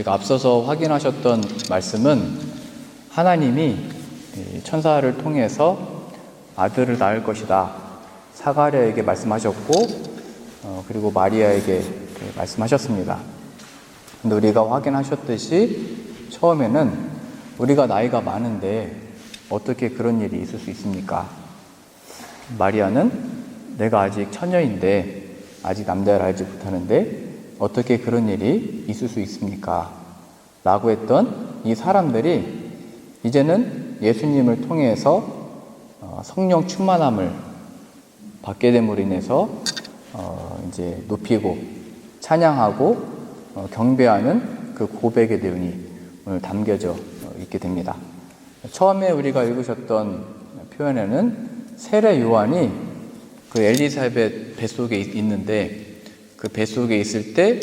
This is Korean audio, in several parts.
우리가 앞서서 확인하셨던 말씀은 하나님이 천사를 통해서 아들을 낳을 것이다 사가랴에게 말씀하셨고 그리고 마리아에게 말씀하셨습니다. 근데 우리가 확인하셨듯이 처음에는 우리가 나이가 많은데 어떻게 그런 일이 있을 수 있습니까? 마리아는 내가 아직 처녀인데 아직 남자를 알지 못하는데 어떻게 그런 일이 있을 수 있습니까? 라고 했던 이 사람들이 이제는 예수님을 통해서 성령 충만함을 받게 됨으로 인해서 이제 높이고 찬양하고 경배하는 그 고백의 내용이 오늘 담겨져 있게 됩니다. 처음에 우리가 읽으셨던 표현에는 세례 요한이 그 엘리사벳 뱃속에 있는데 그 뱃속에 있을 때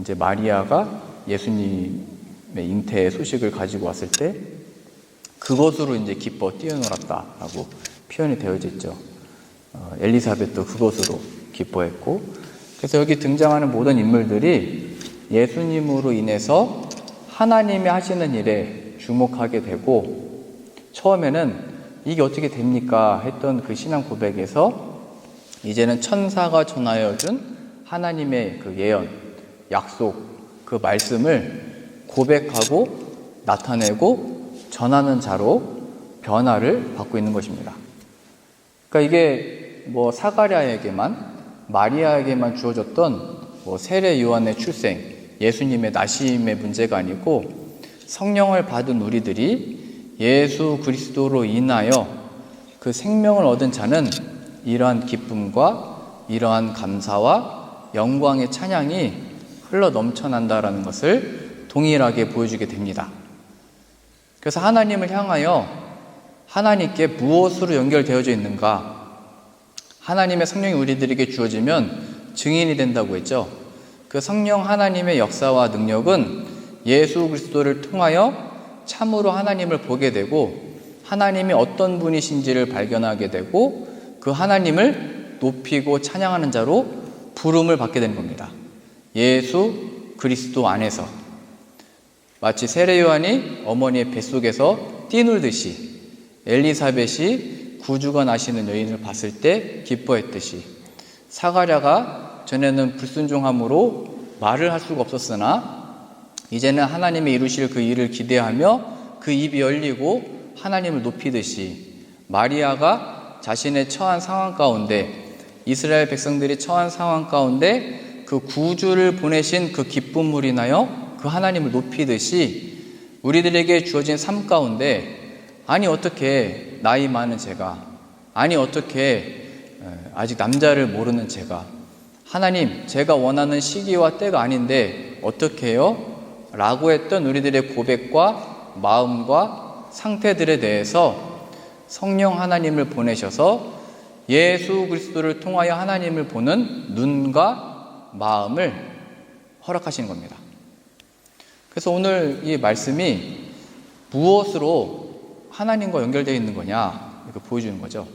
이제 마리아가 예수님의 잉태의 소식을 가지고 왔을 때 그것으로 이제 기뻐 뛰어놀았다라고 표현이 되어져 있죠. 엘리사벳도 그것으로 기뻐했고, 그래서 여기 등장하는 모든 인물들이 예수님으로 인해서 하나님이 하시는 일에 주목하게 되고, 처음에는 이게 어떻게 됩니까? 했던 그 신앙 고백에서 이제는 천사가 전하여 준 하나님의 그 예언, 약속, 그 말씀을 고백하고 나타내고 전하는 자로 변화를 받고 있는 것입니다. 그러니까 이게 뭐 사가랴에게만, 마리아에게만 주어졌던 뭐 세례 요한의 출생, 예수님의 나심의 문제가 아니고 성령을 받은 우리들이 예수 그리스도로 인하여 그 생명을 얻은 자는 이러한 기쁨과 이러한 감사와 영광의 찬양이 흘러 넘쳐난다라는 것을 동일하게 보여주게 됩니다. 그래서 하나님을 향하여 하나님께 무엇으로 연결되어져 있는가? 하나님의 성령이 우리들에게 주어지면 증인이 된다고 했죠. 그 성령 하나님의 역사와 능력은 예수 그리스도를 통하여 참으로 하나님을 보게 되고 하나님이 어떤 분이신지를 발견하게 되고 그 하나님을 높이고 찬양하는 자로 부름을 받게 되는 겁니다. 예수 그리스도 안에서 마치 세례 요한이 어머니의 뱃속에서 뛰놀듯이 엘리사벳이 구주가 나시는 여인을 봤을 때 기뻐했듯이 사가랴가 전에는 불순종함으로 말을 할 수가 없었으나 이제는 하나님이 이루실 그 일을 기대하며 그 입이 열리고 하나님을 높이듯이 마리아가 자신의 처한 상황 가운데 이스라엘 백성들이 처한 상황 가운데 그 구주를 보내신 그 기쁨으로 인하여 그 하나님을 높이듯이 우리들에게 주어진 삶 가운데 아니 어떻게 나이 많은 제가, 아니 어떻게 아직 남자를 모르는 제가, 하나님 제가 원하는 시기와 때가 아닌데 어떻게 해요? 라고 했던 우리들의 고백과 마음과 상태들에 대해서 성령 하나님을 보내셔서 예수 그리스도를 통하여 하나님을 보는 눈과 마음을 허락하시는 겁니다. 그래서 오늘 이 말씀이 무엇으로 하나님과 연결되어 있는 거냐 이렇게 보여주는 거죠.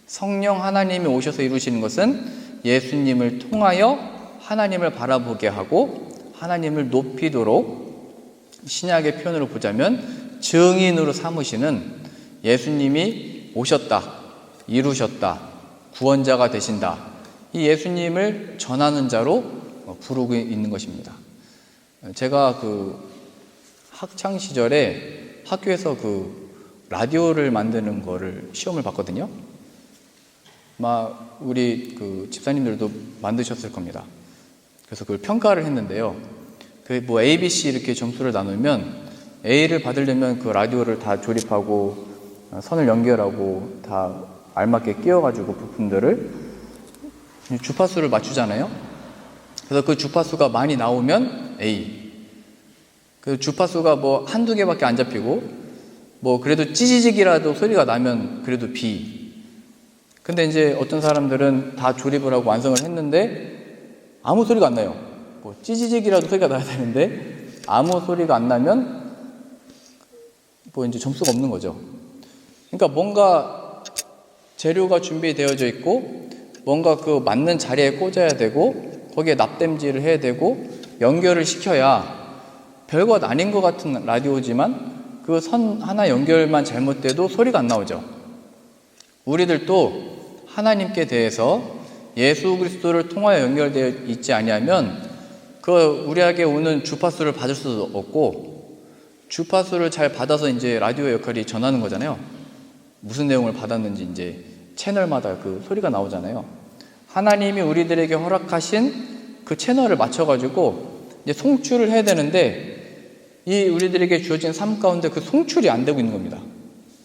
성령 하나님이 오셔서 이루시는 것은 예수님을 통하여 하나님을 바라보게 하고 하나님을 높이도록 신약의 표현으로 보자면 증인으로 삼으시는 제수님이 오셨다, 이루셨다, 구원자가 되신다, 이 예수님을 전하는 자로 부르고 있는 것입니다. 제가 그 학창 시절에 학교에서 그 라디오를 만드는 거를 시험을 봤거든요. 막 우리 그 집사님들도 만드셨을 겁니다. 그래서 그걸 평가를 했는데요. 그 뭐 A, B, C 이렇게 점수를 나누면 A를 받으려면 그 라디오를 다 조립하고 선을 연결하고 다 알맞게 끼워가지고 부품들을 주파수를 맞추잖아요. 그래서 그 주파수가 많이 나오면 A, 그 주파수가 뭐 한두 개밖에 안 잡히고 뭐 그래도 찌지직이라도 소리가 나면 그래도 B. 근데 이제 어떤 사람들은 다 조립을 하고 완성을 했는데 아무 소리가 안 나요. 뭐 찌지직이라도 소리가 나야 되는데 아무 소리가 안 나면 뭐 이제 점수가 없는 거죠. 그러니까 뭔가 재료가 준비되어져 있고 뭔가 그 맞는 자리에 꽂아야 되고 거기에 납땜질을 해야 되고 연결을 시켜야 별것 아닌 것 같은 라디오지만 그 선 하나 연결만 잘못돼도 소리가 안 나오죠. 우리들도 하나님께 대해서 예수 그리스도를 통하여 연결되어 있지 아니하면 그 우리에게 오는 주파수를 받을 수도 없고, 주파수를 잘 받아서 이제 라디오 역할이 전하는 거잖아요. 무슨 내용을 받았는지 이제 채널마다 그 소리가 나오잖아요. 하나님이 우리들에게 허락하신 그 채널을 맞춰가지고 이제 송출을 해야 되는데, 이 우리들에게 주어진 삶 가운데 그 송출이 안 되고 있는 겁니다.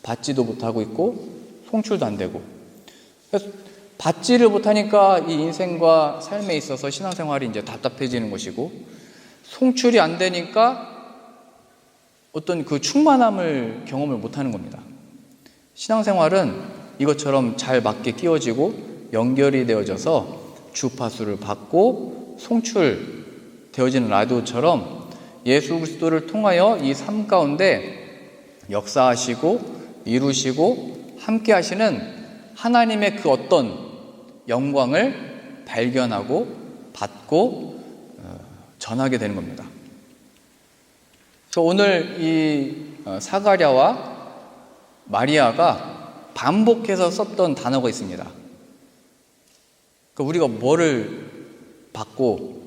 받지도 못하고 있고 송출도 안 되고. 그래서 받지를 못하니까 이 인생과 삶에 있어서 신앙생활이 이제 답답해지는 것이고, 송출이 안 되니까 어떤 그 충만함을 경험을 못하는 겁니다. 신앙생활은 이것처럼 잘 맞게 끼워지고 연결이 되어져서 주파수를 받고 송출되어지는 라디오처럼 예수 그리스도를 통하여 이 삶 가운데 역사하시고 이루시고 함께 하시는 하나님의 그 어떤 영광을 발견하고 받고 전하게 되는 겁니다. 그래서 오늘 이 사가랴와 마리아가 반복해서 썼던 단어가 있습니다. 그러니까 우리가 뭐를 받고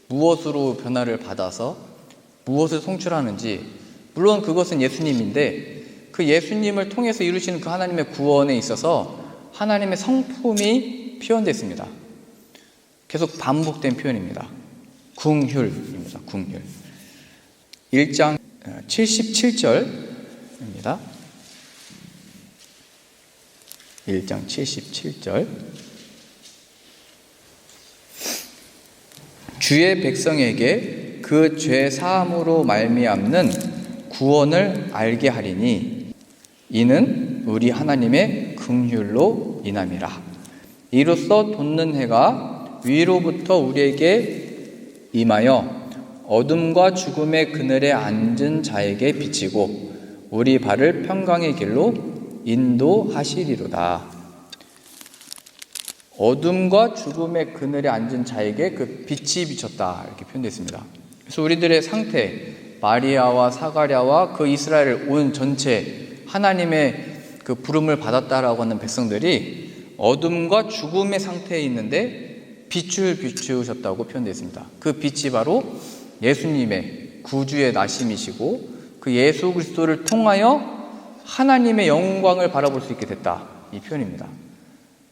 무엇으로 변화를 받아서 무엇을 송출하는지, 물론 그것은 예수님인데 그 예수님을 통해서 이루시는 그 하나님의 구원에 있어서 하나님의 성품이 표현됐습니다. 계속 반복된 표현입니다. 궁휼입니다. 궁휼. 1장 77절입니다. 1장 77절. 주의 백성에게 그 죄 사함으로 말미암는 구원을 알게 하리니 이는 우리 하나님의 긍휼로 인함이라. 이로써 돋는 해가 위로부터 우리에게 임하여 어둠과 죽음의 그늘에 앉은 자에게 비치고 우리 발을 평강의 길로 인도하시리로다. 어둠과 죽음의 그늘에 앉은 자에게 그 빛이 비쳤다, 이렇게 표현되어 있습니다. 그래서 우리들의 상태, 마리아와 사가랴와 그 이스라엘 온 전체 하나님의 그 부름을 받았다라고 하는 백성들이 어둠과 죽음의 상태에 있는데 빛을 비추셨다고 표현되어 있습니다. 그 빛이 바로 예수님의 구주의 나심이시고 그 예수 그리스도를 통하여 하나님의 영광을 바라볼 수 있게 됐다, 이 표현입니다.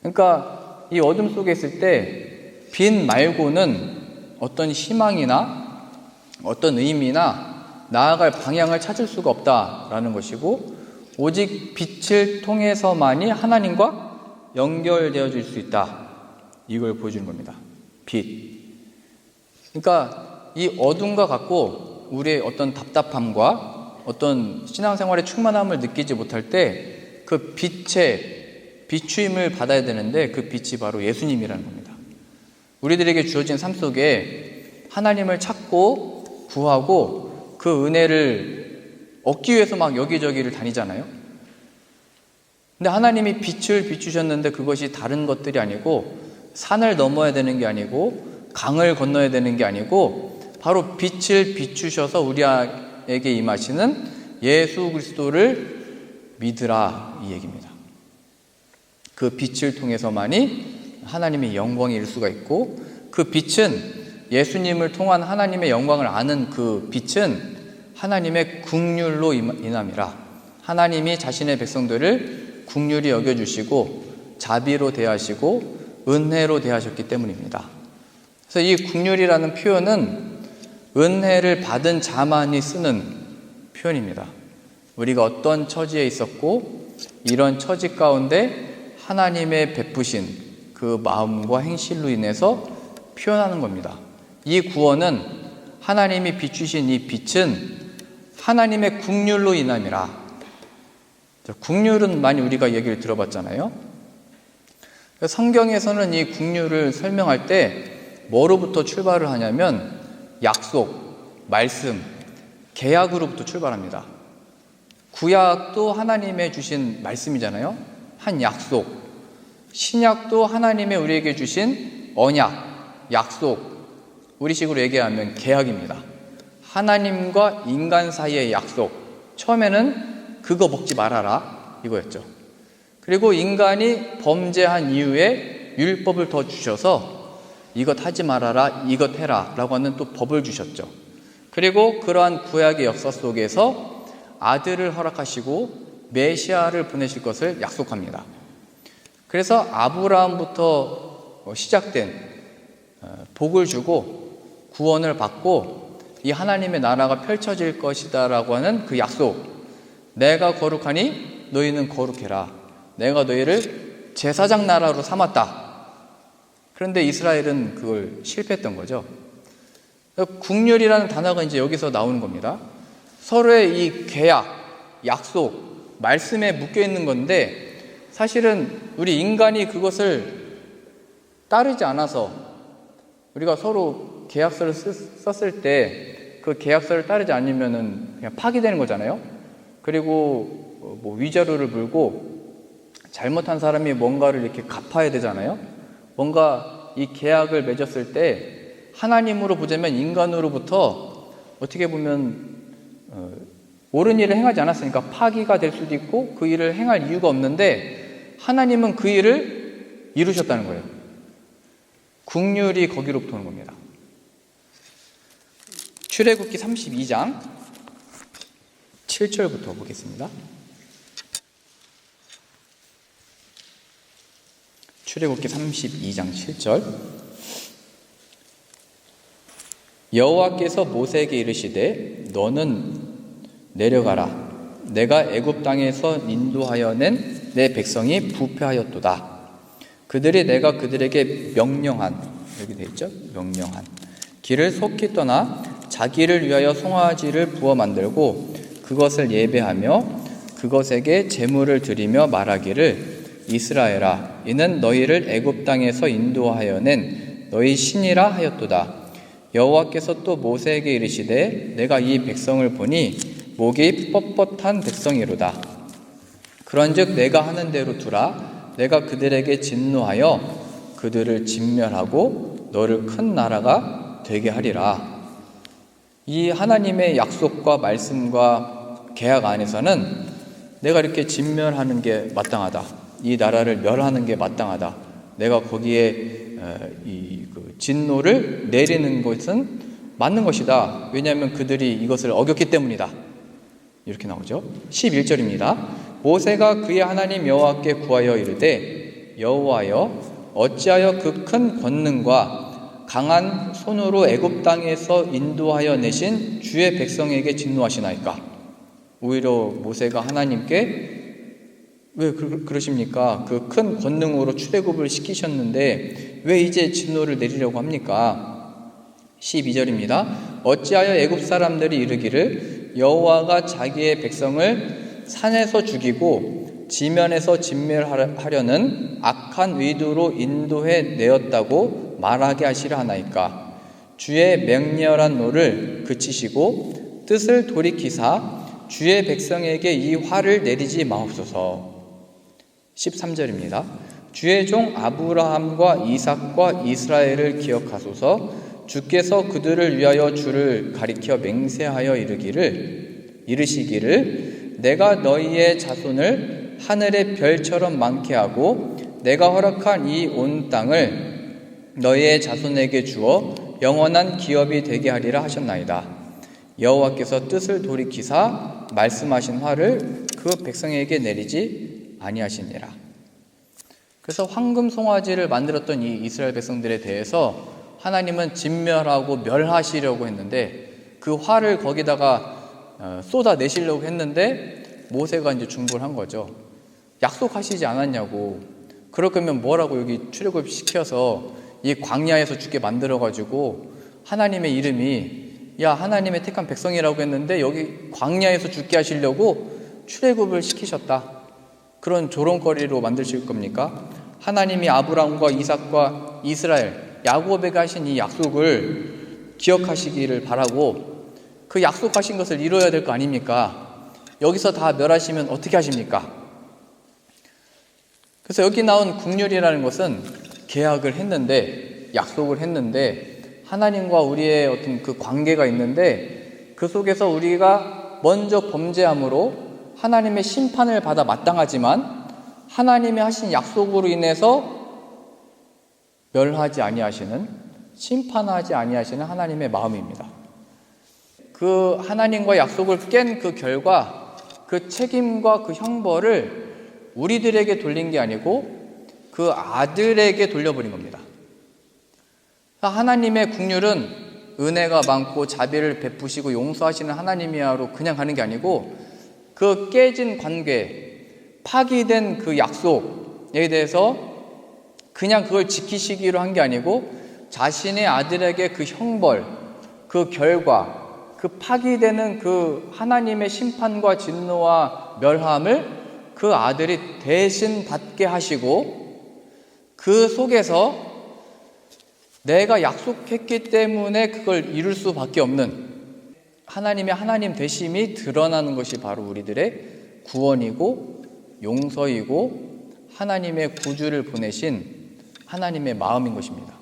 그러니까 이 어둠 속에 있을 때 빛 말고는 어떤 희망이나 어떤 의미나 나아갈 방향을 찾을 수가 없다라는 것이고, 오직 빛을 통해서만이 하나님과 연결되어질 수 있다, 이걸 보여주는 겁니다. 빛. 그러니까 이 어둠과 같고 우리의 어떤 답답함과 어떤 신앙생활의 충만함을 느끼지 못할 때 그 빛의 비추임을 받아야 되는데 그 빛이 바로 예수님이라는 겁니다. 우리들에게 주어진 삶 속에 하나님을 찾고 구하고 그 은혜를 얻기 위해서 막 여기저기를 다니잖아요. 근데 하나님이 빛을 비추셨는데 그것이 다른 것들이 아니고 산을 넘어야 되는 게 아니고 강을 건너야 되는 게 아니고 바로 빛을 비추셔서 우리에게 임하시는 예수 그리스도를 믿으라, 이 얘기입니다. 그 빛을 통해서만이 하나님의 영광이 일 수가 있고, 그 빛은 예수님을 통한 하나님의 영광을 아는 그 빛은 하나님의 긍휼로 인함이라. 하나님이 자신의 백성들을 긍휼히 여겨주시고 자비로 대하시고 은혜로 대하셨기 때문입니다. 그래서 이 긍휼이라는 표현은 은혜를 받은 자만이 쓰는 표현입니다. 우리가 어떤 처지에 있었고 이런 처지 가운데 하나님의 베푸신 그 마음과 행실로 인해서 표현하는 겁니다. 이 구원은 하나님이 비추신 이 빛은 하나님의 긍휼로 인함이라. 긍휼은 많이 우리가 얘기를 들어봤잖아요. 성경에서는 이 긍휼을 설명할 때 뭐로부터 출발을 하냐면 약속, 말씀, 계약으로부터 출발합니다. 구약도 하나님의 주신 말씀이잖아요. 한 약속. 신약도 하나님의 우리에게 주신 언약, 약속, 우리식으로 얘기하면 계약입니다. 하나님과 인간 사이의 약속. 처음에는 그거 먹지 말아라 이거였죠. 그리고 인간이 범죄한 이후에 율법을 더 주셔서 이것 하지 말아라, 이것 해라 라고 하는 또 법을 주셨죠. 그리고 그러한 구약의 역사 속에서 아들을 허락하시고 메시아를 보내실 것을 약속합니다. 그래서 아브라함부터 시작된 복을 주고 구원을 받고 이 하나님의 나라가 펼쳐질 것이다 라고 하는 그 약속. 내가 거룩하니 너희는 거룩해라. 내가 너희를 제사장 나라로 삼았다. 그런데 이스라엘은 그걸 실패했던 거죠. 국률이라는 단어가 이제 여기서 나오는 겁니다. 서로의 이 계약, 약속, 말씀에 묶여 있는 건데 사실은 우리 인간이 그것을 따르지 않아서 우리가 서로 계약서를 썼을 때 그 계약서를 따르지 않으면은 그냥 파기되는 거잖아요. 그리고 뭐 위자료를 물고 잘못한 사람이 뭔가를 이렇게 갚아야 되잖아요. 뭔가 이 계약을 맺었을 때 하나님으로 보자면 인간으로부터 어떻게 보면 옳은 일을 행하지 않았으니까 파기가 될 수도 있고 그 일을 행할 이유가 없는데 하나님은 그 일을 이루셨다는 거예요. 국률이 거기로부터 오는 겁니다. 출애굽기 32장 7절부터 보겠습니다. 출애굽기 32장 7절. 여호와께서 모세에게 이르시되 너는 내려가라. 내가 애굽 땅에서 인도하여 낸 내 백성이 부패하였도다. 그들이 내가 그들에게 명령한, 여기 되어 있죠? 명령한 길을 속히 떠나 자기를 위하여 송아지를 부어 만들고 그것을 예배하며 그것에게 제물을 드리며 말하기를 이스라엘아 이는 너희를 애굽 땅에서 인도하여 낸 너희 신이라 하였도다. 여호와께서 또 모세에게 이르시되 내가 이 백성을 보니 목이 뻣뻣한 백성이로다. 그런즉 내가 하는 대로 두라. 내가 그들에게 진노하여 그들을 진멸하고 너를 큰 나라가 되게 하리라. 이 하나님의 약속과 말씀과 계약 안에서는 내가 이렇게 진멸하는 게 마땅하다. 이 나라를 멸하는 게 마땅하다. 내가 거기에 진노를 내리는 것은 맞는 것이다. 왜냐하면 그들이 이것을 어겼기 때문이다. 이렇게 나오죠. 11절입니다. 모세가 그의 하나님 여호와께 구하여 이르되 여호와여 어찌하여 그 큰 권능과 강한 손으로 애굽 땅에서 인도하여 내신 주의 백성에게 진노하시나이까. 오히려 모세가 하나님께 왜 그러십니까? 그 큰 권능으로 출애굽을 시키셨는데 왜 이제 진노를 내리려고 합니까? 12절입니다. 어찌하여 애굽 사람들이 이르기를 여호와가 자기의 백성을 산에서 죽이고 지면에서 진멸하려는 악한 의도로 인도해 내었다고 말하게 하시려 하나이까. 주의 맹렬한 노를 그치시고 뜻을 돌이키사 주의 백성에게 이 화를 내리지 마옵소서. 13절입니다. 주의 종 아브라함과 이삭과 이스라엘을 기억하소서. 주께서 그들을 위하여 주를 가리켜 맹세하여 이르시기를 내가 너희의 자손을 하늘의 별처럼 많게 하고 내가 허락한 이 온 땅을 너희의 자손에게 주어 영원한 기업이 되게 하리라 하셨나이다. 여호와께서 뜻을 돌이키사 말씀하신 화를 그 백성에게 내리지 아니하시니라. 그래서 황금 송아지를 만들었던 이 이스라엘 백성들에 대해서 하나님은 진멸하고 멸하시려고 했는데 그 화를 거기다가 쏟아내시려고 했는데 모세가 이제 중보를 거죠. 약속하시지 않았냐고. 그럴 거면 뭐라고 여기 출애굽 시켜서 이 광야에서 죽게 만들어가지고 하나님의 이름이 야 하나님의 택한 백성이라고 했는데 여기 광야에서 죽게 하시려고 출애굽을 시키셨다. 그런 조롱거리로 만드실 겁니까? 하나님이 아브라함과 이삭과 이스라엘, 야곱에게 하신 이 약속을 기억하시기를 바라고 그 약속하신 것을 이루어야 될 거 아닙니까? 여기서 다 멸하시면 어떻게 하십니까? 그래서 여기 나온 국률이라는 것은 계약을 했는데 약속을 했는데 하나님과 우리의 어떤 그 관계가 있는데 그 속에서 우리가 먼저 범죄함으로 하나님의 심판을 받아 마땅하지만 하나님이 하신 약속으로 인해서 멸하지 아니하시는, 심판하지 아니하시는 하나님의 마음입니다. 그 하나님과 약속을 깬 그 결과, 그 책임과 그 형벌을 우리들에게 돌린 게 아니고 그 아들에게 돌려버린 겁니다. 하나님의 긍휼은 은혜가 많고 자비를 베푸시고 용서하시는 하나님이야로 그냥 가는 게 아니고 그 깨진 관계, 파기된 그 약속에 대해서 그냥 그걸 지키시기로 한 게 아니고 자신의 아들에게 그 형벌, 그 결과, 그 파기되는 그 하나님의 심판과 진노와 멸함을 그 아들이 대신 받게 하시고 그 속에서 내가 약속했기 때문에 그걸 이룰 수밖에 없는 하나님의 하나님 되심이 드러나는 것이 바로 우리들의 구원이고 용서이고 하나님의 구주를 보내신 하나님의 마음인 것입니다.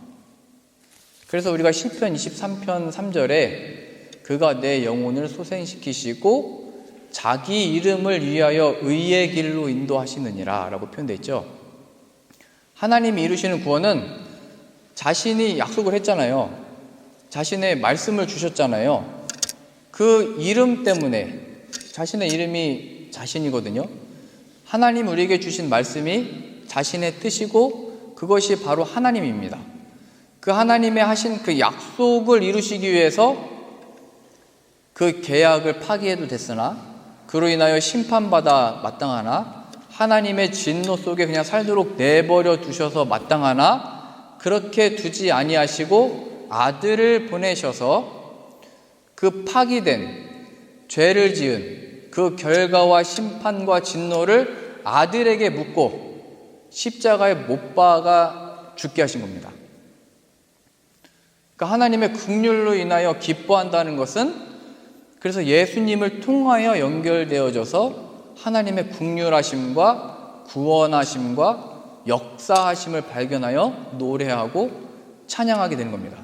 그래서 우리가 시편 23편 3절에 그가 내 영혼을 소생시키시고 자기 이름을 위하여 의의 길로 인도하시느니라 라고 표현되어 있죠. 하나님이 이루시는 구원은 자신이 약속을 했잖아요. 자신의 말씀을 주셨잖아요. 그 이름 때문에, 자신의 이름이 자신이거든요. 하나님 우리에게 주신 말씀이 자신의 뜻이고 그것이 바로 하나님입니다. 그 하나님의 하신 그 약속을 이루시기 위해서 그 계약을 파기해도 됐으나 그로 인하여 심판받아 마땅하나 하나님의 진노 속에 그냥 살도록 내버려 두셔서 마땅하나 그렇게 두지 아니하시고 아들을 보내셔서 그 파기된 죄를 지은 그 결과와 심판과 진노를 아들에게 묻고 십자가에 못 박아 죽게 하신 겁니다. 그러니까 하나님의 긍휼로 인하여 기뻐한다는 것은 그래서 예수님을 통하여 연결되어져서 하나님의 긍휼하심과 구원하심과 역사하심을 발견하여 노래하고 찬양하게 되는 겁니다.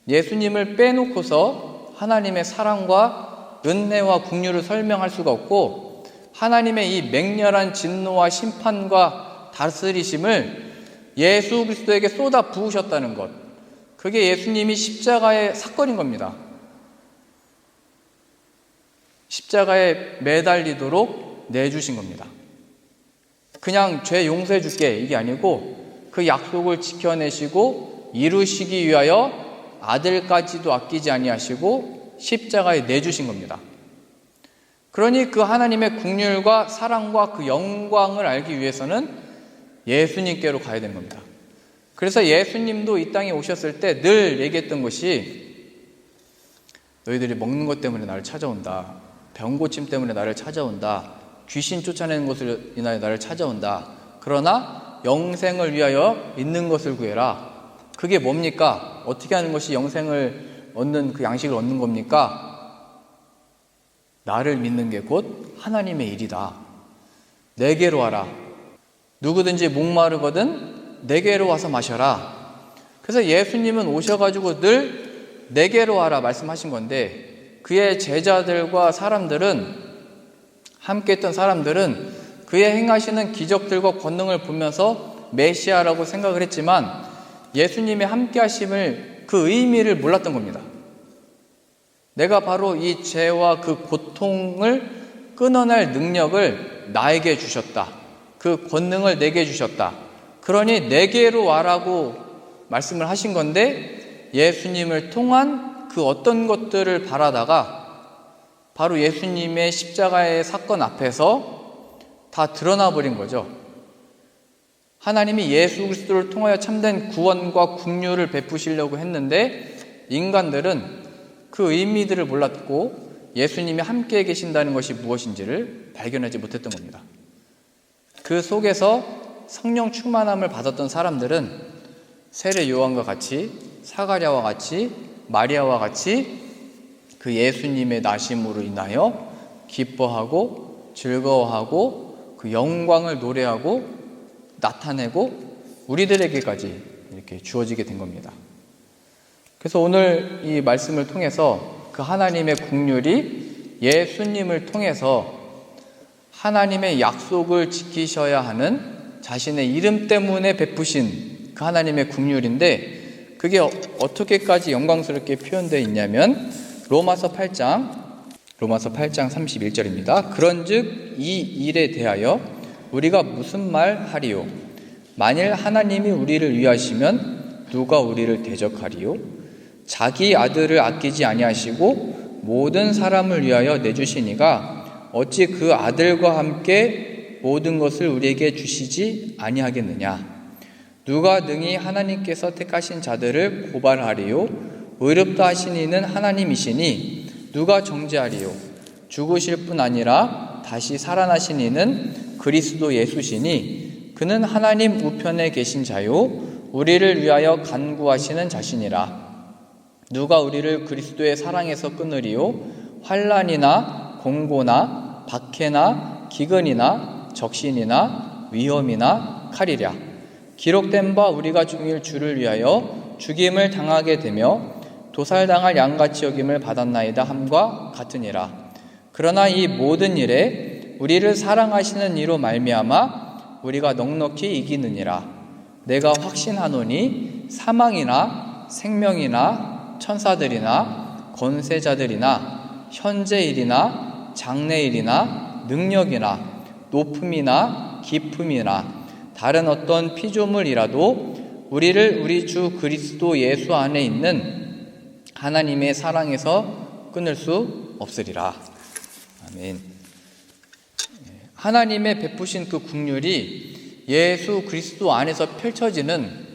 예수님을 빼놓고서 하나님의 사랑과 은혜와 긍휼을 설명할 수가 없고 하나님의 이 맹렬한 진노와 심판과 다스리심을 예수 그리스도에게 쏟아 부으셨다는 것, 그게 예수님이 십자가의 사건인 겁니다. 십자가에 매달리도록 내주신 겁니다. 그냥 죄 용서해 줄게 이게 아니고 그 약속을 지켜내시고 이루시기 위하여 아들까지도 아끼지 아니하시고 십자가에 내주신 겁니다. 그러니 그 하나님의 긍휼과 사랑과 그 영광을 알기 위해서는 예수님께로 가야 되는 겁니다. 그래서 예수님도 이 땅에 오셨을 때 늘 얘기했던 것이 너희들이 먹는 것 때문에 나를 찾아온다. 병고침 때문에 나를 찾아온다. 귀신 쫓아내는 것으로 인하여 나를 찾아온다. 그러나 영생을 위하여 믿는 것을 구해라. 그게 뭡니까? 어떻게 하는 것이 영생을 얻는 그 양식을 얻는 겁니까? 나를 믿는 게 곧 하나님의 일이다. 내게로 와라. 누구든지 목마르거든 내게로 와서 마셔라. 그래서 예수님은 오셔가지고 늘 내게로 와라 말씀하신 건데 그의 제자들과 사람들은 함께 했던 사람들은 그의 행하시는 기적들과 권능을 보면서 메시아라고 생각을 했지만 예수님의 함께 하심을 그 의미를 몰랐던 겁니다. 내가 바로 이 죄와 그 고통을 끊어낼 능력을 나에게 주셨다. 그 권능을 내게 주셨다. 그러니 내게로 와라고 말씀을 하신 건데 예수님을 통한 그 어떤 것들을 바라다가 바로 예수님의 십자가의 사건 앞에서 다 드러나 버린 거죠. 하나님이 예수 그리스도를 통하여 참된 구원과 긍휼을 베푸시려고 했는데 인간들은 그 의미들을 몰랐고 예수님이 함께 계신다는 것이 무엇인지를 발견하지 못했던 겁니다. 그 속에서 성령 충만함을 받았던 사람들은 세례 요한과 같이 사가랴와 같이 마리아와 같이 그 예수님의 나심으로 인하여 기뻐하고 즐거워하고 그 영광을 노래하고 나타내고 우리들에게까지 이렇게 주어지게 된 겁니다. 그래서 오늘 이 말씀을 통해서 그 하나님의 긍휼이 예수님을 통해서 하나님의 약속을 지키셔야 하는 자신의 이름 때문에 베푸신 그 하나님의 긍휼인데, 그게 어떻게까지 영광스럽게 표현되어 있냐면 로마서 8장 31절입니다. 그런즉 이 일에 대하여 우리가 무슨 말 하리요? 만일 하나님이 우리를 위하시면 누가 우리를 대적하리요? 자기 아들을 아끼지 아니하시고 모든 사람을 위하여 내주시니가 어찌 그 아들과 함께 모든 것을 우리에게 주시지 아니하겠느냐? 누가 능히 하나님께서 택하신 자들을 고발하리요? 의롭다 하신 이는 하나님이시니 누가 정죄하리요? 죽으실 뿐 아니라 다시 살아나신 이는 그리스도 예수시니 그는 하나님 우편에 계신 자요 우리를 위하여 간구하시는 자시니라. 누가 우리를 그리스도의 사랑에서 끊으리요? 환난이나 공고나 박해나 기근이나 적신이나 위험이나 칼이랴. 기록된 바 우리가 중일 주를 위하여 죽임을 당하게 되며 도살당할 양같이 여김을 받았나이다 함과 같으니라. 그러나 이 모든 일에 우리를 사랑하시는 이로 말미암아 우리가 넉넉히 이기느니라. 내가 확신하노니 사망이나 생명이나 천사들이나 권세자들이나 현재일이나 장래일이나 능력이나 높음이나 깊음이나 다른 어떤 피조물이라도 우리를 우리 주 그리스도 예수 안에 있는 하나님의 사랑에서 끊을 수 없으리라. 아멘. 하나님의 베푸신 그 긍휼이 예수 그리스도 안에서 펼쳐지는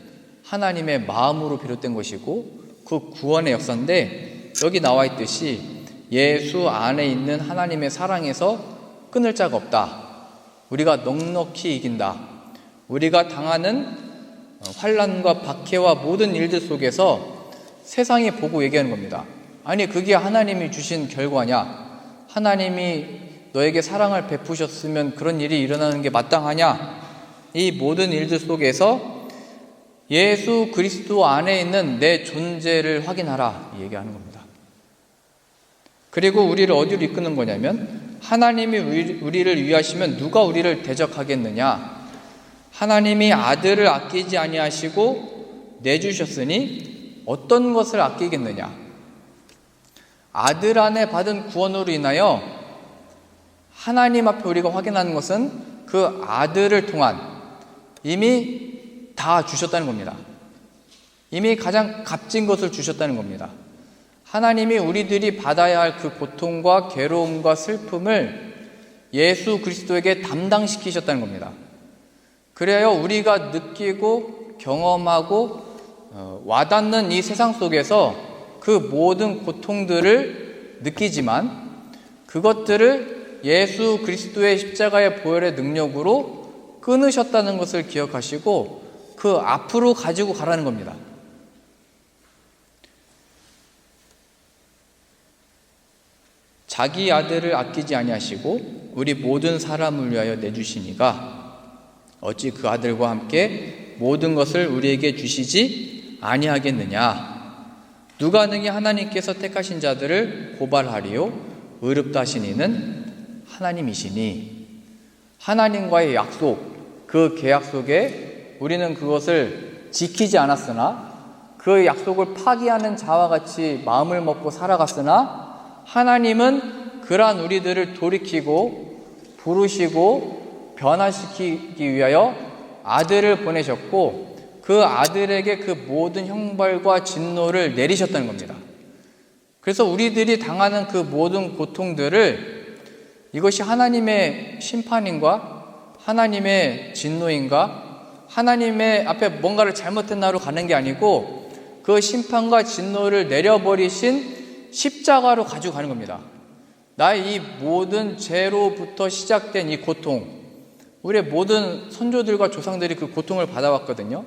하나님의 마음으로 비롯된 것이고 그 구원의 역사인데, 여기 나와 있듯이 예수 안에 있는 하나님의 사랑에서 끊을 자가 없다. 우리가 넉넉히 이긴다. 우리가 당하는 환난과 박해와 모든 일들 속에서 세상이 보고 얘기하는 겁니다. 아니 그게 하나님이 주신 결과냐? 하나님이 너에게 사랑을 베푸셨으면 그런 일이 일어나는 게 마땅하냐? 이 모든 일들 속에서 예수 그리스도 안에 있는 내 존재를 확인하라, 이 얘기하는 겁니다. 그리고 우리를 어디로 이끄는 거냐면, 하나님이 우리를 위하시면 누가 우리를 대적하겠느냐? 하나님이 아들을 아끼지 아니하시고 내주셨으니 어떤 것을 아끼겠느냐? 아들 안에 받은 구원으로 인하여 하나님 앞에 우리가 확인하는 것은 그 아들을 통한 이미 다 주셨다는 겁니다. 이미 가장 값진 것을 주셨다는 겁니다. 하나님이 우리들이 받아야 할 그 고통과 괴로움과 슬픔을 예수 그리스도에게 담당시키셨다는 겁니다. 그래야 우리가 느끼고 경험하고 와닿는 이 세상 속에서 그 모든 고통들을 느끼지만 그것들을 예수 그리스도의 십자가의 보혈의 능력으로 끊으셨다는 것을 기억하시고 그 앞으로 가지고 가라는 겁니다. 자기 아들을 아끼지 아니하시고 우리 모든 사람을 위하여 내주시니가 어찌 그 아들과 함께 모든 것을 우리에게 주시지 아니하겠느냐? 누가 능히 하나님께서 택하신 자들을 고발하리요? 의롭다 하신 이는 하나님이시니. 하나님과의 약속, 그 계약 속에 우리는 그것을 지키지 않았으나 그 약속을 파기하는 자와 같이 마음을 먹고 살아갔으나 하나님은 그러한 우리들을 돌이키고 부르시고 변화시키기 위하여 아들을 보내셨고 그 아들에게 그 모든 형벌과 진노를 내리셨다는 겁니다. 그래서 우리들이 당하는 그 모든 고통들을 이것이 하나님의 심판인가 하나님의 진노인가 하나님의 앞에 뭔가를 잘못했나로 가는 게 아니고 그 심판과 진노를 내려버리신 십자가로 가지고 가는 겁니다. 나의 이 모든 죄로부터 시작된 이 고통, 우리의 모든 선조들과 조상들이 그 고통을 받아왔거든요.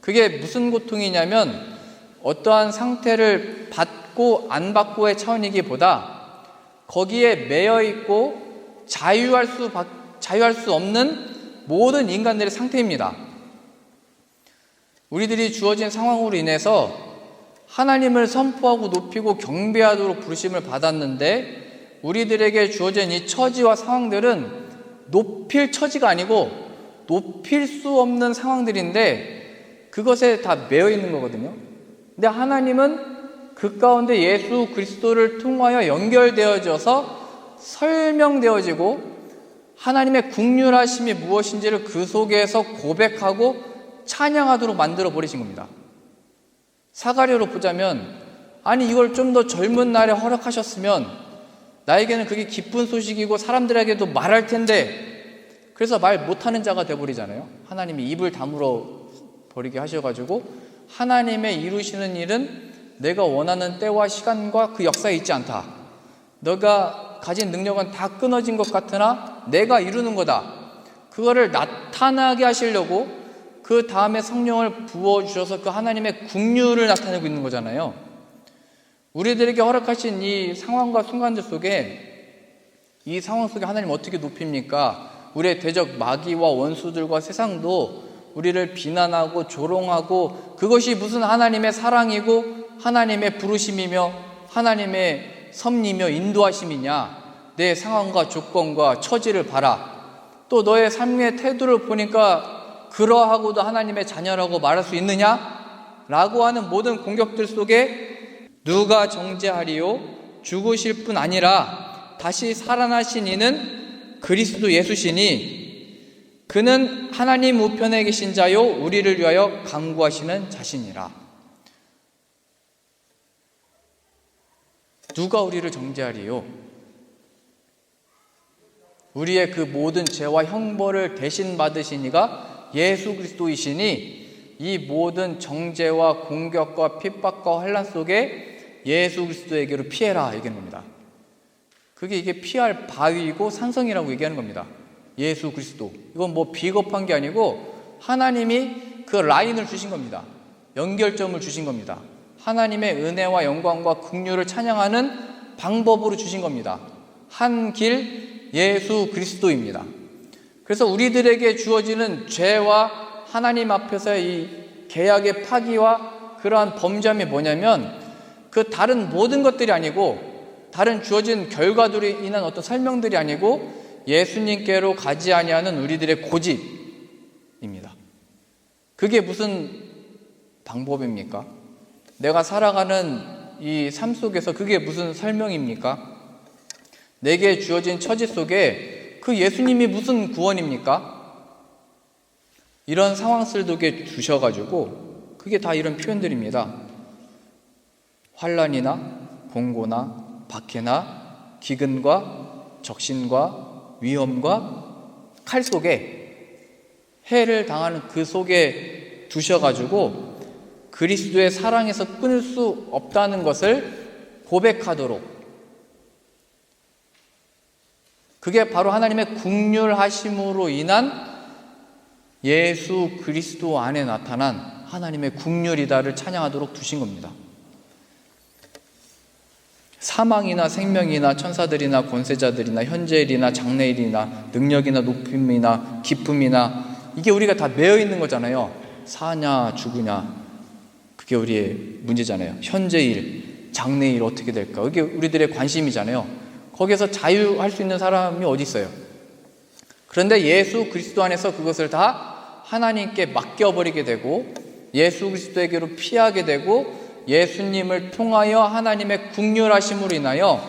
그게 무슨 고통이냐면 어떠한 상태를 받고 안 받고의 차원이기보다 거기에 매여 있고 자유할 수 없는 모든 인간들의 상태입니다. 우리들이 주어진 상황으로 인해서 하나님을 선포하고 높이고 경배하도록 부르심을 받았는데 우리들에게 주어진 이 처지와 상황들은 높일 처지가 아니고 높일 수 없는 상황들인데 그것에 다 매여 있는 거거든요. 근데 하나님은 그 가운데 예수 그리스도를 통하여 연결되어져서 설명되어지고 하나님의 긍휼하심이 무엇인지를 그 속에서 고백하고 찬양하도록 만들어 버리신 겁니다. 사가랴로 보자면 아니 이걸 좀 더 젊은 날에 허락하셨으면 나에게는 그게 기쁜 소식이고 사람들에게도 말할 텐데 그래서 말 못하는 자가 되어버리잖아요. 하나님이 입을 다물어 버리게 하셔가지고 하나님의 이루시는 일은 내가 원하는 때와 시간과 그 역사에 있지 않다. 너가 가진 능력은 다 끊어진 것 같으나 내가 이루는 거다. 그거를 나타나게 하시려고 그 다음에 성령을 부어주셔서 그 하나님의 긍휼을 나타내고 있는 거잖아요. 우리들에게 허락하신 이 상황과 순간들 속에 이 상황 속에 하나님 어떻게 높입니까? 우리의 대적 마귀와 원수들과 세상도 우리를 비난하고 조롱하고 그것이 무슨 하나님의 사랑이고 하나님의 부르심이며 하나님의 섭리며 인도하심이냐. 내 상황과 조건과 처지를 봐라. 또 너의 삶의 태도를 보니까 그러하고도 하나님의 자녀라고 말할 수 있느냐? 라고 하는 모든 공격들 속에 누가 정죄하리요? 죽으실 뿐 아니라 다시 살아나신 이는 그리스도 예수시니 그는 하나님 우편에 계신 자요 우리를 위하여 간구하시는 자신이라. 누가 우리를 정죄하리요? 우리의 그 모든 죄와 형벌을 대신 받으신 이가 예수 그리스도이시니 이 모든 정죄와 공격과 핍박과 환난 속에 예수 그리스도에게로 피해라 얘기하는 겁니다. 이게 피할 바위이고 산성이라고 얘기하는 겁니다. 예수 그리스도. 이건 뭐 비겁한 게 아니고 하나님이 그 라인을 주신 겁니다. 연결점을 주신 겁니다. 하나님의 은혜와 영광과 긍휼을 찬양하는 방법으로 주신 겁니다. 한 길 예수 그리스도입니다. 그래서 우리들에게 주어지는 죄와 하나님 앞에서의 이 계약의 파기와 그러한 범죄함이 뭐냐면 그 다른 모든 것들이 아니고 다른 주어진 결과들이 인한 어떤 설명들이 아니고 예수님께로 가지 아니하는 우리들의 고집입니다. 그게 무슨 방법입니까? 내가 살아가는 이 삶 속에서 그게 무슨 설명입니까? 내게 주어진 처지 속에 그 예수님이 무슨 구원입니까? 이런 상황 속에 두셔가지고 그게 다 이런 표현들입니다. 환난이나 공고나 박해나 기근과 적신과 위험과 칼 속에 해를 당하는 그 속에 두셔가지고 그리스도의 사랑에서 끊을 수 없다는 것을 고백하도록 그게 바로 하나님의 긍휼하심으로 인한 예수 그리스도 안에 나타난 하나님의 긍휼이다를 찬양하도록 두신 겁니다. 사망이나 생명이나 천사들이나 권세자들이나 현재일이나 장래일이나 능력이나 높임이나 기쁨이나 이게 우리가 다 매여 있는 거잖아요. 사냐 죽으냐 그게 우리의 문제잖아요. 현재일, 장래일 어떻게 될까 이게 우리들의 관심이잖아요. 거기에서 자유할 수 있는 사람이 어디 있어요? 그런데 예수 그리스도 안에서 그것을 다 하나님께 맡겨버리게 되고 예수 그리스도에게로 피하게 되고 예수님을 통하여 하나님의 긍휼하심으로 인하여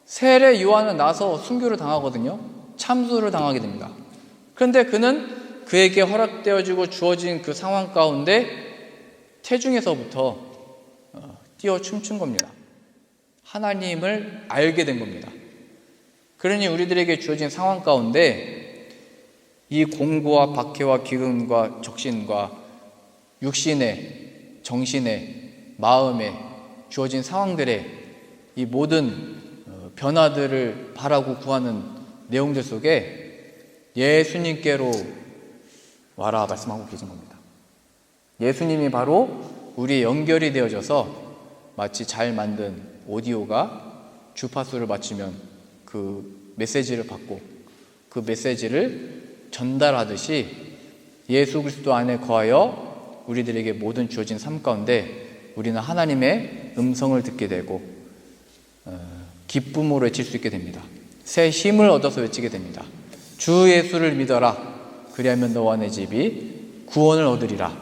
세례 요한은 나서 순교를 당하거든요. 참수를 당하게 됩니다. 그런데 그는 그에게 허락되어지고 주어진 그 상황 가운데 태중에서부터 뛰어 춤춘 겁니다. 하나님을 알게 된 겁니다. 그러니 우리들에게 주어진 상황 가운데 이 공고와 박해와 기근과 적신과 육신의, 정신의, 마음에 주어진 상황들의 이 모든 변화들을 바라고 구하는 내용들 속에 예수님께로 와라 말씀하고 계신 겁니다. 예수님이 바로 우리의 연결이 되어져서 마치 잘 만든 오디오가 주파수를 맞추면 그 메시지를 받고 그 메시지를 전달하듯이 예수 그리스도 안에 거하여 우리들에게 모든 주어진 삶 가운데 우리는 하나님의 음성을 듣게 되고 기쁨으로 외칠 수 있게 됩니다. 새 힘을 얻어서 외치게 됩니다. 주 예수를 믿어라. 그리하면 너와 내 집이 구원을 얻으리라.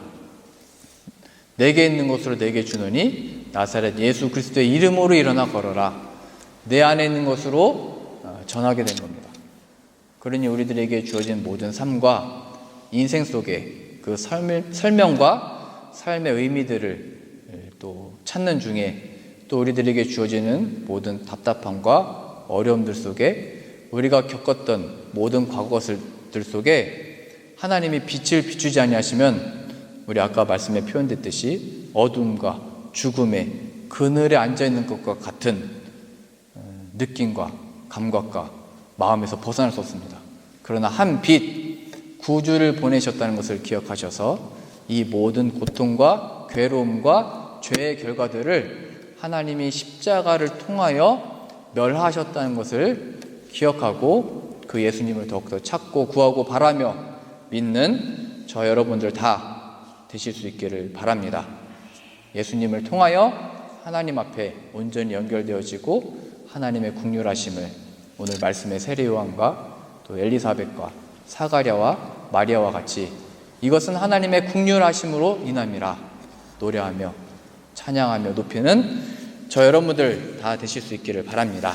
내게 있는 것으로 내게 주노니 나사렛 예수 그리스도의 이름으로 일어나 걸어라. 내 안에 있는 것으로 전하게 된 겁니다. 그러니 우리들에게 주어진 모든 삶과 인생 속에 그 설명과 삶의 의미들을 또 찾는 중에 또 우리들에게 주어지는 모든 답답함과 어려움들 속에 우리가 겪었던 모든 과거들 속에 하나님이 빛을 비추지 아니하시면 우리 아까 말씀에 표현됐듯이 어둠과 죽음의 그늘에 앉아있는 것과 같은 느낌과 감각과 마음에서 벗어날 수 없습니다. 그러나 한 빛, 구주를 보내셨다는 것을 기억하셔서 이 모든 고통과 괴로움과 죄의 결과들을 하나님이 십자가를 통하여 멸하셨다는 것을 기억하고 그 예수님을 더욱더 찾고 구하고 바라며 믿는 저 여러분들 다 되실 수 있기를 바랍니다. 예수님을 통하여 하나님 앞에 온전히 연결되어지고 하나님의 긍휼하심을 오늘 말씀의 세례요한과 또 엘리사벳과 사가랴와 마리아와 같이 이것은 하나님의 긍휼하심으로 인함이라 노래하며 찬양하며 높이는 저 여러분들 다 되실 수 있기를 바랍니다.